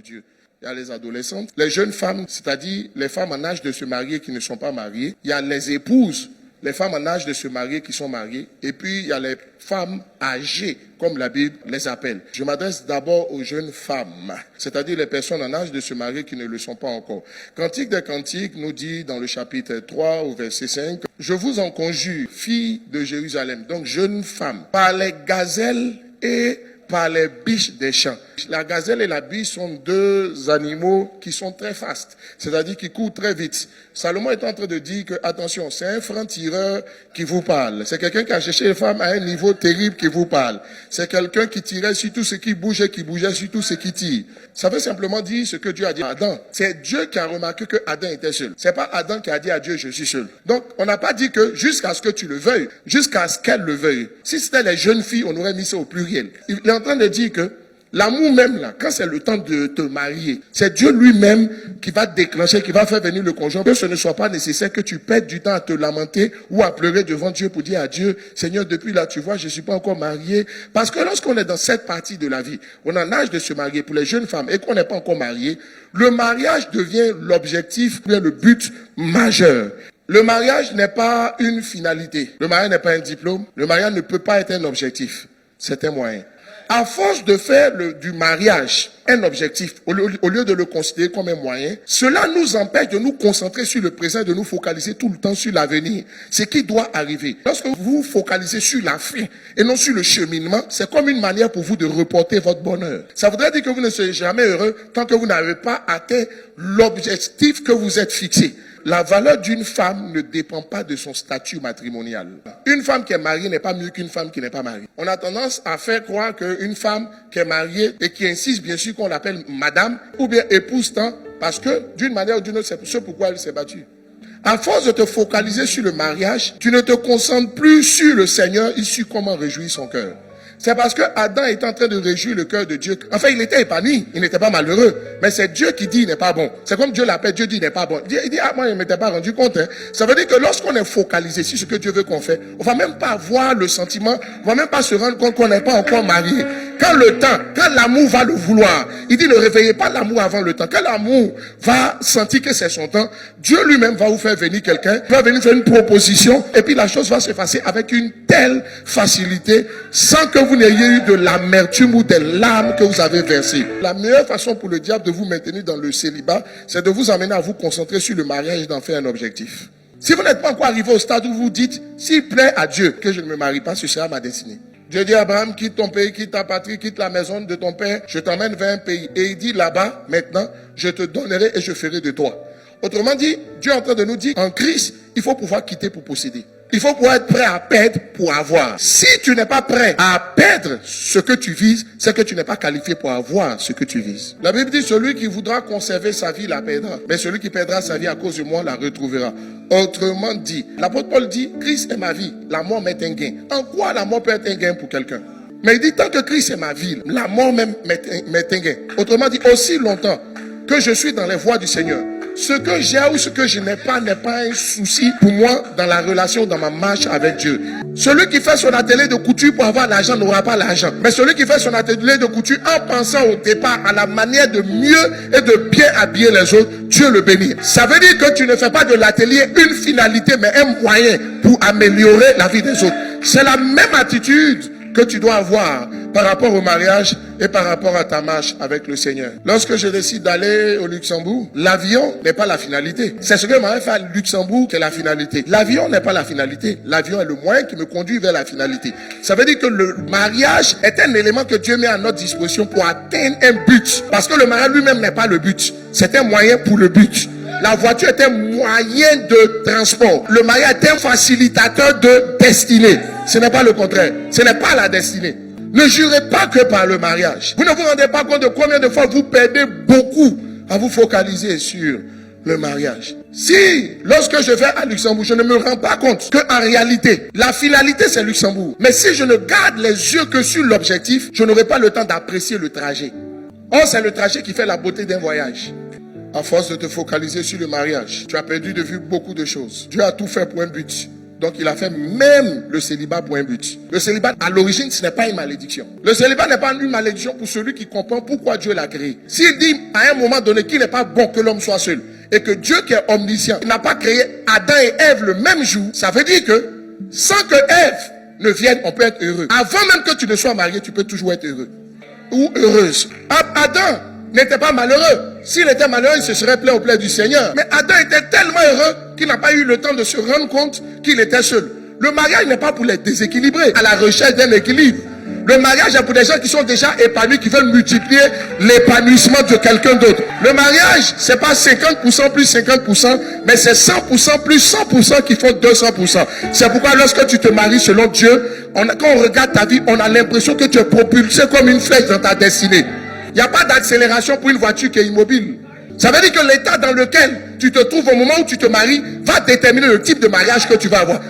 Dieu. Il y a les adolescentes, les jeunes femmes, c'est-à-dire les femmes en âge de se marier qui ne sont pas mariées. Il y a les épouses, les femmes en âge de se marier qui sont mariées. Et puis, il y a les femmes âgées, comme la Bible les appelle. Je m'adresse d'abord aux jeunes femmes, c'est-à-dire les personnes en âge de se marier qui ne le sont pas encore. Cantique des Cantiques nous dit dans le chapitre 3 au verset 5, « Je vous en conjure, filles de Jérusalem, donc jeunes femmes, par les gazelles et par les biches des champs. » La gazelle et la biche sont deux animaux qui sont très fastes, c'est-à-dire qui courent très vite. Salomon est en train de dire que, attention, c'est un franc-tireur qui vous parle. C'est quelqu'un qui a cherché les femmes à un niveau terrible qui vous parle. C'est quelqu'un qui tirait sur tout ce qui bouge et qui bougeait sur tout ce qui tire. Ça veut simplement dire ce que Dieu a dit à Adam. C'est Dieu qui a remarqué que Adam était seul. C'est pas Adam qui a dit à Dieu, je suis seul. Donc, on n'a pas dit que jusqu'à ce que tu le veuilles, jusqu'à ce qu'elle le veuille. Si c'était les jeunes filles, on aurait mis ça au pluriel. Il est en train de dire que l'amour même, là, quand c'est le temps de te marier, c'est Dieu lui-même qui va déclencher, qui va faire venir le conjoint. Que ce ne soit pas nécessaire que tu perdes du temps à te lamenter ou à pleurer devant Dieu pour dire à Dieu, Seigneur, depuis là, tu vois, je ne suis pas encore marié. Parce que lorsqu'on est dans cette partie de la vie, on a l'âge de se marier pour les jeunes femmes et qu'on n'est pas encore marié, le mariage devient l'objectif, le but majeur. Le mariage n'est pas une finalité. Le mariage n'est pas un diplôme. Le mariage ne peut pas être un objectif. C'est un moyen. À force de faire du mariage un objectif, au lieu de le considérer comme un moyen, cela nous empêche de nous concentrer sur le présent et de nous focaliser tout le temps sur l'avenir, ce qui doit arriver. Lorsque vous vous focalisez sur la fin et non sur le cheminement, c'est comme une manière pour vous de reporter votre bonheur. Ça voudrait dire que vous ne serez jamais heureux tant que vous n'avez pas atteint l'objectif que vous êtes fixé. La valeur d'une femme ne dépend pas de son statut matrimonial. Une femme qui est mariée n'est pas mieux qu'une femme qui n'est pas mariée. On a tendance à faire croire qu'une femme qui est mariée et qui insiste bien sûr qu'on l'appelle madame ou bien épouse tant parce que d'une manière ou d'une autre, c'est ce pourquoi elle s'est battue. À force de te focaliser sur le mariage, tu ne te concentres plus sur le Seigneur et sur comment réjouir son cœur. C'est parce que Adam est en train de réjouir le cœur de Dieu. Enfin, il était épanoui, il n'était pas malheureux. Mais c'est Dieu qui dit il n'est pas bon. C'est comme Dieu l'appelle, Dieu dit il n'est pas bon. Il dit, ah, moi, il ne m'était pas rendu compte. Hein. Ça veut dire que lorsqu'on est focalisé sur ce que Dieu veut qu'on fait, on va même pas avoir le sentiment, on va même pas se rendre compte qu'on n'est pas encore marié. Quand l'amour va le vouloir, il dit ne réveillez pas l'amour avant le temps. Quand l'amour va sentir que c'est son temps, Dieu lui-même va vous faire venir quelqu'un, va venir faire une proposition, et puis la chose va se passer avec une telle facilité, sans que vous n'ayez eu de l'amertume ou des larmes que vous avez versées. La meilleure façon pour le diable de vous maintenir dans le célibat, c'est de vous amener à vous concentrer sur le mariage et d'en faire un objectif. Si vous n'êtes pas encore arrivé au stade où vous dites, s'il plaît à Dieu que je ne me marie pas, ce sera ma destinée. Dieu dit à Abraham, quitte ton pays, quitte ta patrie, quitte la maison de ton père, je t'emmène vers un pays. Et il dit là-bas, maintenant, je te donnerai et je ferai de toi. Autrement dit, Dieu est en train de nous dire, en Christ, il faut pouvoir quitter pour posséder. Il faut pouvoir être prêt à perdre pour avoir. Si tu n'es pas prêt à perdre ce que tu vises, c'est que tu n'es pas qualifié pour avoir ce que tu vises. La Bible dit, celui qui voudra conserver sa vie la perdra. Mais celui qui perdra sa vie à cause de moi la retrouvera. Autrement dit, l'apôtre Paul dit, Christ est ma vie, la mort m'est un gain. En quoi la mort peut être un gain pour quelqu'un? Mais il dit, tant que Christ est ma vie, la mort même m'est un gain. Autrement dit, aussi longtemps que je suis dans les voies du Seigneur, ce que j'ai ou ce que je n'ai pas n'est pas un souci pour moi dans la relation, dans ma marche avec Dieu. Celui qui fait son atelier de couture pour avoir l'argent n'aura pas l'argent. Mais celui qui fait son atelier de couture en pensant au départ à la manière de mieux et de bien habiller les autres, Dieu le bénit. Ça veut dire que tu ne fais pas de l'atelier une finalité, mais un moyen pour améliorer la vie des autres. C'est la même attitude que tu dois avoir par rapport au mariage et par rapport à ta marche avec le Seigneur. Lorsque je décide d'aller au Luxembourg, l'avion n'est pas la finalité. C'est ce que m'a fait à Luxembourg qui est la finalité. L'avion n'est pas la finalité. L'avion est le moyen qui me conduit vers la finalité. Ça veut dire que le mariage est un élément que Dieu met à notre disposition pour atteindre un but. Parce que le mariage lui-même n'est pas le but. C'est un moyen pour le but. La voiture est un moyen de transport. Le mariage est un facilitateur de destinée. Ce n'est pas le contraire. Ce n'est pas la destinée. Ne jurez pas que par le mariage. Vous ne vous rendez pas compte de combien de fois vous perdez beaucoup à vous focaliser sur le mariage. Si, lorsque je vais à Luxembourg, je ne me rends pas compte qu'en réalité, la finalité c'est Luxembourg. Mais si je ne garde les yeux que sur l'objectif, je n'aurai pas le temps d'apprécier le trajet. Or, c'est le trajet qui fait la beauté d'un voyage. À force de te focaliser sur le mariage, tu as perdu de vue beaucoup de choses. Dieu a tout fait pour un but. Donc il a fait même le célibat pour un but. Le célibat, à l'origine, ce n'est pas une malédiction. Le célibat n'est pas une malédiction pour celui qui comprend pourquoi Dieu l'a créé. S'il dit à un moment donné qu'il n'est pas bon que l'homme soit seul, et que Dieu qui est omniscient n'a pas créé Adam et Ève le même jour, ça veut dire que sans que Ève ne vienne, on peut être heureux. Avant même que tu ne sois marié, tu peux toujours être heureux. Ou heureuse. Adam n'était pas malheureux. S'il était malheureux, il se serait plaint auprès du Seigneur. Mais Adam était tellement heureux qu'il n'a pas eu le temps de se rendre compte qu'il était seul. Le mariage n'est pas pour les déséquilibrer, à la recherche d'un équilibre. Le mariage est pour des gens qui sont déjà épanouis, qui veulent multiplier l'épanouissement de quelqu'un d'autre. Le mariage, c'est pas 50% plus 50%, mais c'est 100% plus 100% qui font 200%. C'est pourquoi lorsque tu te maries selon Dieu, quand on regarde ta vie, on a l'impression que tu es propulsé comme une flèche dans ta destinée. Il n'y a pas d'accélération pour une voiture qui est immobile. Ça veut dire que l'état dans lequel tu te trouves au moment où tu te maries va déterminer le type de mariage que tu vas avoir.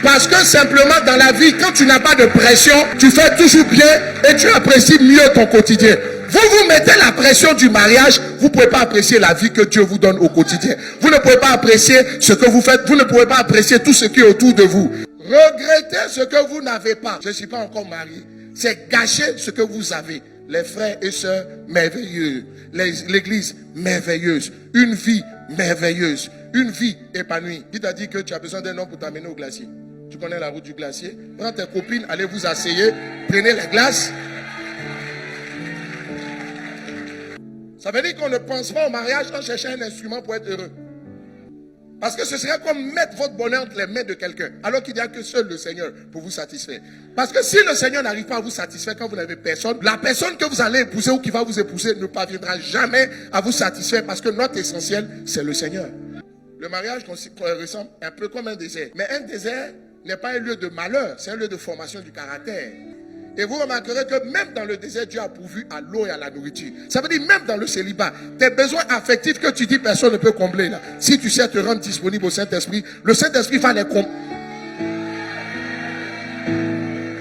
Parce que simplement dans la vie, quand tu n'as pas de pression, tu fais toujours bien et tu apprécies mieux ton quotidien. Vous mettez la pression du mariage, vous ne pouvez pas apprécier la vie que Dieu vous donne au quotidien. Vous ne pouvez pas apprécier ce que vous faites, vous ne pouvez pas apprécier tout ce qui est autour de vous. Regrettez ce que vous n'avez pas. Je ne suis pas encore marié. C'est gâcher ce que vous avez. Les frères et sœurs merveilleux, l'église merveilleuse, une vie merveilleuse, une vie épanouie. Qui t'a dit que tu as besoin d'un homme pour t'amener au glacier? Tu connais la route du glacier? Prends tes copines, allez vous asseyer, prenez la glace. Ça veut dire qu'on ne pense pas au mariage en cherchant un instrument pour être heureux. Parce que ce serait comme mettre votre bonheur entre les mains de quelqu'un, alors qu'il n'y a que seul le Seigneur pour vous satisfaire. Parce que si le Seigneur n'arrive pas à vous satisfaire quand vous n'avez personne, la personne que vous allez épouser ou qui va vous épouser ne parviendra jamais à vous satisfaire parce que notre essentiel, c'est le Seigneur. Le mariage ressemble un peu comme un désert. Mais un désert n'est pas un lieu de malheur, c'est un lieu de formation du caractère. Et vous remarquerez que même dans le désert, Dieu a pourvu à l'eau et à la nourriture. Ça veut dire même dans le célibat, tes besoins affectifs que tu dis personne ne peut combler là. Si tu sais te rendre disponible au Saint-Esprit, le Saint-Esprit va les combler.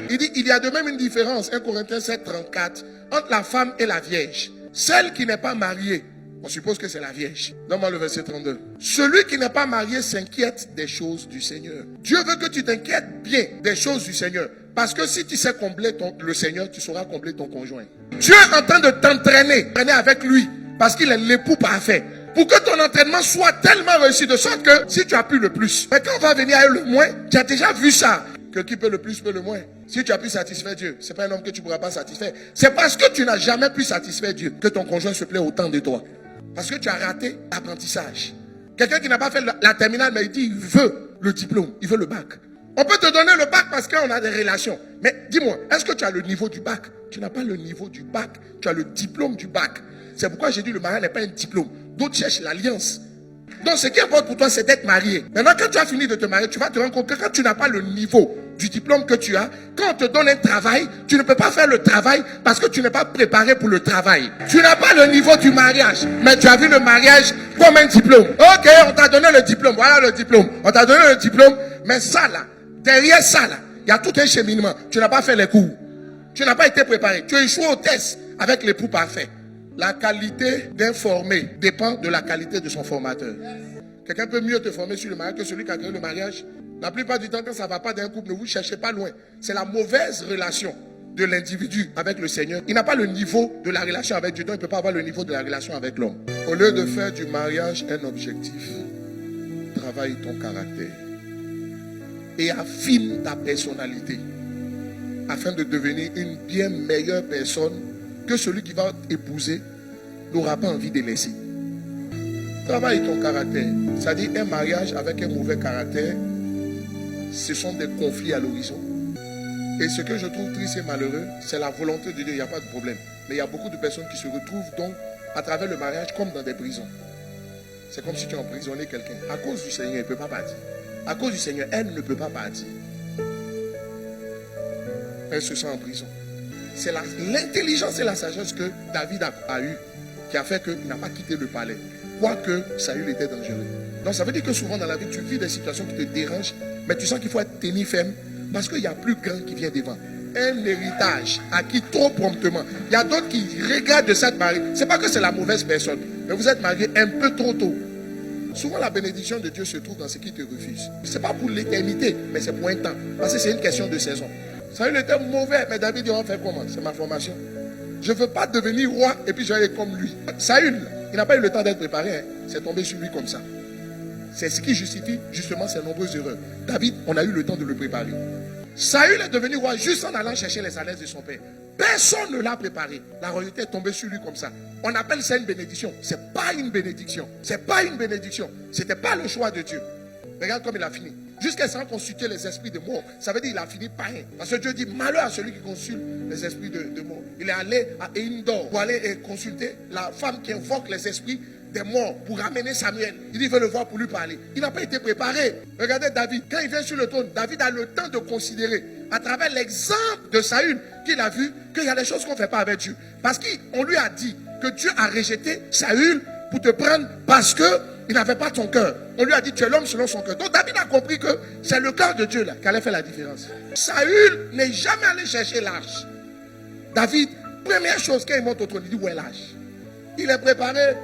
Il dit, il y a de même une différence, 1 Corinthiens 7, 34, entre la femme et la vierge. Celle qui n'est pas mariée, on suppose que c'est la vierge. Donne-moi le verset 32. Celui qui n'est pas marié s'inquiète des choses du Seigneur. Dieu veut que tu t'inquiètes bien des choses du Seigneur. Parce que si tu sais combler le Seigneur, tu sauras combler ton conjoint. Dieu est en train de t'entraîner avec lui. Parce qu'il est l'époux parfait. Pour que ton entraînement soit tellement réussi de sorte que si tu as pu le plus, mais quand on va venir à le moins, tu as déjà vu ça. Que qui peut le plus peut le moins. Si tu as pu satisfaire Dieu, ce n'est pas un homme que tu ne pourras pas satisfaire. C'est parce que tu n'as jamais pu satisfaire Dieu que ton conjoint se plaît autant de toi. Parce que tu as raté l'apprentissage. Quelqu'un qui n'a pas fait la terminale, mais il dit il veut le diplôme, il veut le bac. On peut te donner le bac parce qu'on a des relations. Mais dis-moi, est-ce que tu as le niveau du bac? Tu n'as pas le niveau du bac, tu as le diplôme du bac. C'est pourquoi j'ai dit le mariage n'est pas un diplôme. D'autres cherchent l'alliance. Donc ce qui importe pour toi, c'est d'être marié. Maintenant, quand tu as fini de te marier, tu vas te rendre compte que quand tu n'as pas le niveau du diplôme que tu as, quand on te donne un travail, tu ne peux pas faire le travail parce que tu n'es pas préparé pour le travail. Tu n'as pas le niveau du mariage, mais tu as vu le mariage comme un diplôme. Ok, on t'a donné le diplôme, voilà le diplôme. On t'a donné le diplôme, mais ça là, derrière ça là, il y a tout un cheminement. Tu n'as pas fait les cours. Tu n'as pas été préparé. Tu as échoué au test avec l'époux parfait. La qualité d'un formé dépend de la qualité de son formateur. Quelqu'un peut mieux te former sur le mariage que celui qui a créé le mariage. La plupart du temps, quand ça ne va pas d'un couple, ne vous cherchez pas loin. C'est la mauvaise relation de l'individu avec le Seigneur. Il n'a pas le niveau de la relation avec Dieu, donc il ne peut pas avoir le niveau de la relation avec l'homme. Au lieu de faire du mariage un objectif, travaille ton caractère et affine ta personnalité afin de devenir une bien meilleure personne que celui qui va t'épouser n'aura pas envie de laisser. Travaille ton caractère. C'est-à-dire un mariage avec un mauvais caractère, ce sont des conflits à l'horizon. Et ce que je trouve triste et malheureux, c'est la volonté de Dieu, il n'y a pas de problème. Mais il y a beaucoup de personnes qui se retrouvent donc à travers le mariage comme dans des prisons. C'est comme si tu emprisonnais quelqu'un. À cause du Seigneur, il ne peut pas partir. À cause du Seigneur, elle ne peut pas partir. Elle se sent en prison. C'est l'intelligence et la sagesse que David a eu qui a fait qu'il n'a pas quitté le palais. Quoique Saül était dangereux. Donc ça veut dire que souvent dans la vie, tu vis des situations qui te dérangent, mais tu sens qu'il faut être tenu ferme parce qu'il y a plus grand qui vient devant. Un héritage acquis trop promptement. Il y a d'autres qui regardent de cette mariée. Ce n'est pas que c'est la mauvaise personne, mais vous êtes marié un peu trop tôt. Souvent, la bénédiction de Dieu se trouve dans ce qui te refuse. Ce n'est pas pour l'éternité, mais c'est pour un temps. Parce que c'est une question de saison. Saül était mauvais, mais David dit, on va faire comment? C'est ma formation. Je ne veux pas devenir roi et puis je vais être comme lui. Saül, il n'a pas eu le temps d'être préparé. Hein. C'est tombé sur lui comme ça. C'est ce qui justifie justement ses nombreuses erreurs. David, on a eu le temps de le préparer. Saül est devenu roi juste en allant chercher les alliances de son père. Personne ne l'a préparé. La royauté est tombée sur lui comme ça. On appelle ça une bénédiction. Ce n'est pas une bénédiction. Ce n'est pas une bénédiction. Ce n'était pas le choix de Dieu. Regarde comme il a fini. Jusqu'à ce qu'il consulter les esprits de mort. Ça veut dire qu'il a fini païen. Parce que Dieu dit malheur à celui qui consulte les esprits de mort. Il est allé à Endor pour aller consulter la femme qui invoque les esprits des morts pour ramener Samuel. Il dit, il veut le voir pour lui parler. Il n'a pas été préparé. Regardez David. Quand il vient sur le trône, David a le temps de considérer, à travers l'exemple de Saül, qu'il a vu qu'il y a des choses qu'on ne fait pas avec Dieu. Parce qu'on lui a dit que Dieu a rejeté Saül pour te prendre parce qu'il n'avait pas ton cœur. On lui a dit, tu es l'homme selon son cœur. Donc David a compris que c'est le cœur de Dieu là qui allait faire la différence. Saül n'est jamais allé chercher l'arche. David, première chose, quand il monte au trône, il dit, où est l'arche? Il est préparé.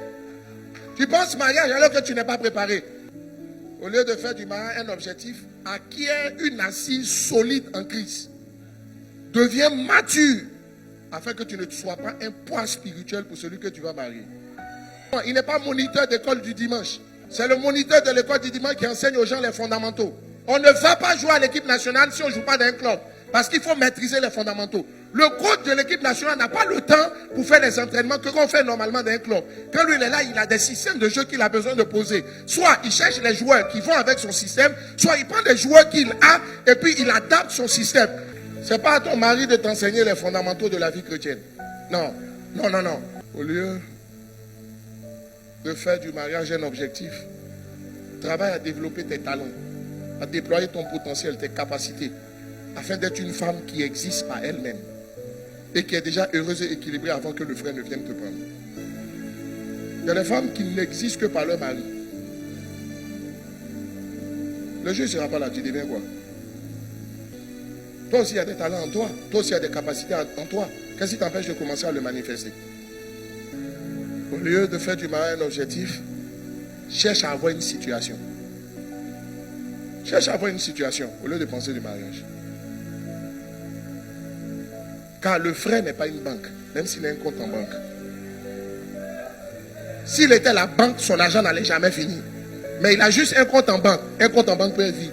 Tu penses mariage alors que tu n'es pas préparé. Au lieu de faire du mariage un objectif, acquiert une assise solide en Christ. Deviens mature afin que tu ne sois pas un poids spirituel pour celui que tu vas marier. Il n'est pas moniteur d'école du dimanche. C'est le moniteur de l'école du dimanche qui enseigne aux gens les fondamentaux. On ne va pas jouer à l'équipe nationale si on ne joue pas dans un club. Parce qu'il faut maîtriser les fondamentaux. Le coach de l'équipe nationale n'a pas le temps pour faire les entraînements que l'on fait normalement dans un club. Quand lui il est là, il a des systèmes de jeu qu'il a besoin de poser. Soit il cherche les joueurs qui vont avec son système, soit il prend des joueurs qu'il a et puis il adapte son système. Ce n'est pas à ton mari de t'enseigner les fondamentaux de la vie chrétienne. Non, non, non, non. Au lieu de faire du mariage un objectif, travaille à développer tes talents, à déployer ton potentiel, tes capacités, afin d'être une femme qui existe par elle-même et qui est déjà heureuse et équilibrée avant que le frère ne vienne te prendre. Il y a des femmes qui n'existent que par leur mari. Le jeu ne sera pas là, tu deviens quoi? Toi aussi, il y a des talents en toi. Toi aussi, il y a des capacités en toi. Qu'est-ce qui t'empêche de commencer à le manifester? Au lieu de faire du mariage un objectif, cherche à avoir une situation. Cherche à avoir une situation au lieu de penser du mariage. Car le frère n'est pas une banque, même s'il a un compte en banque. S'il était la banque, son argent n'allait jamais finir. Mais il a juste un compte en banque. Un compte en banque peut être vide.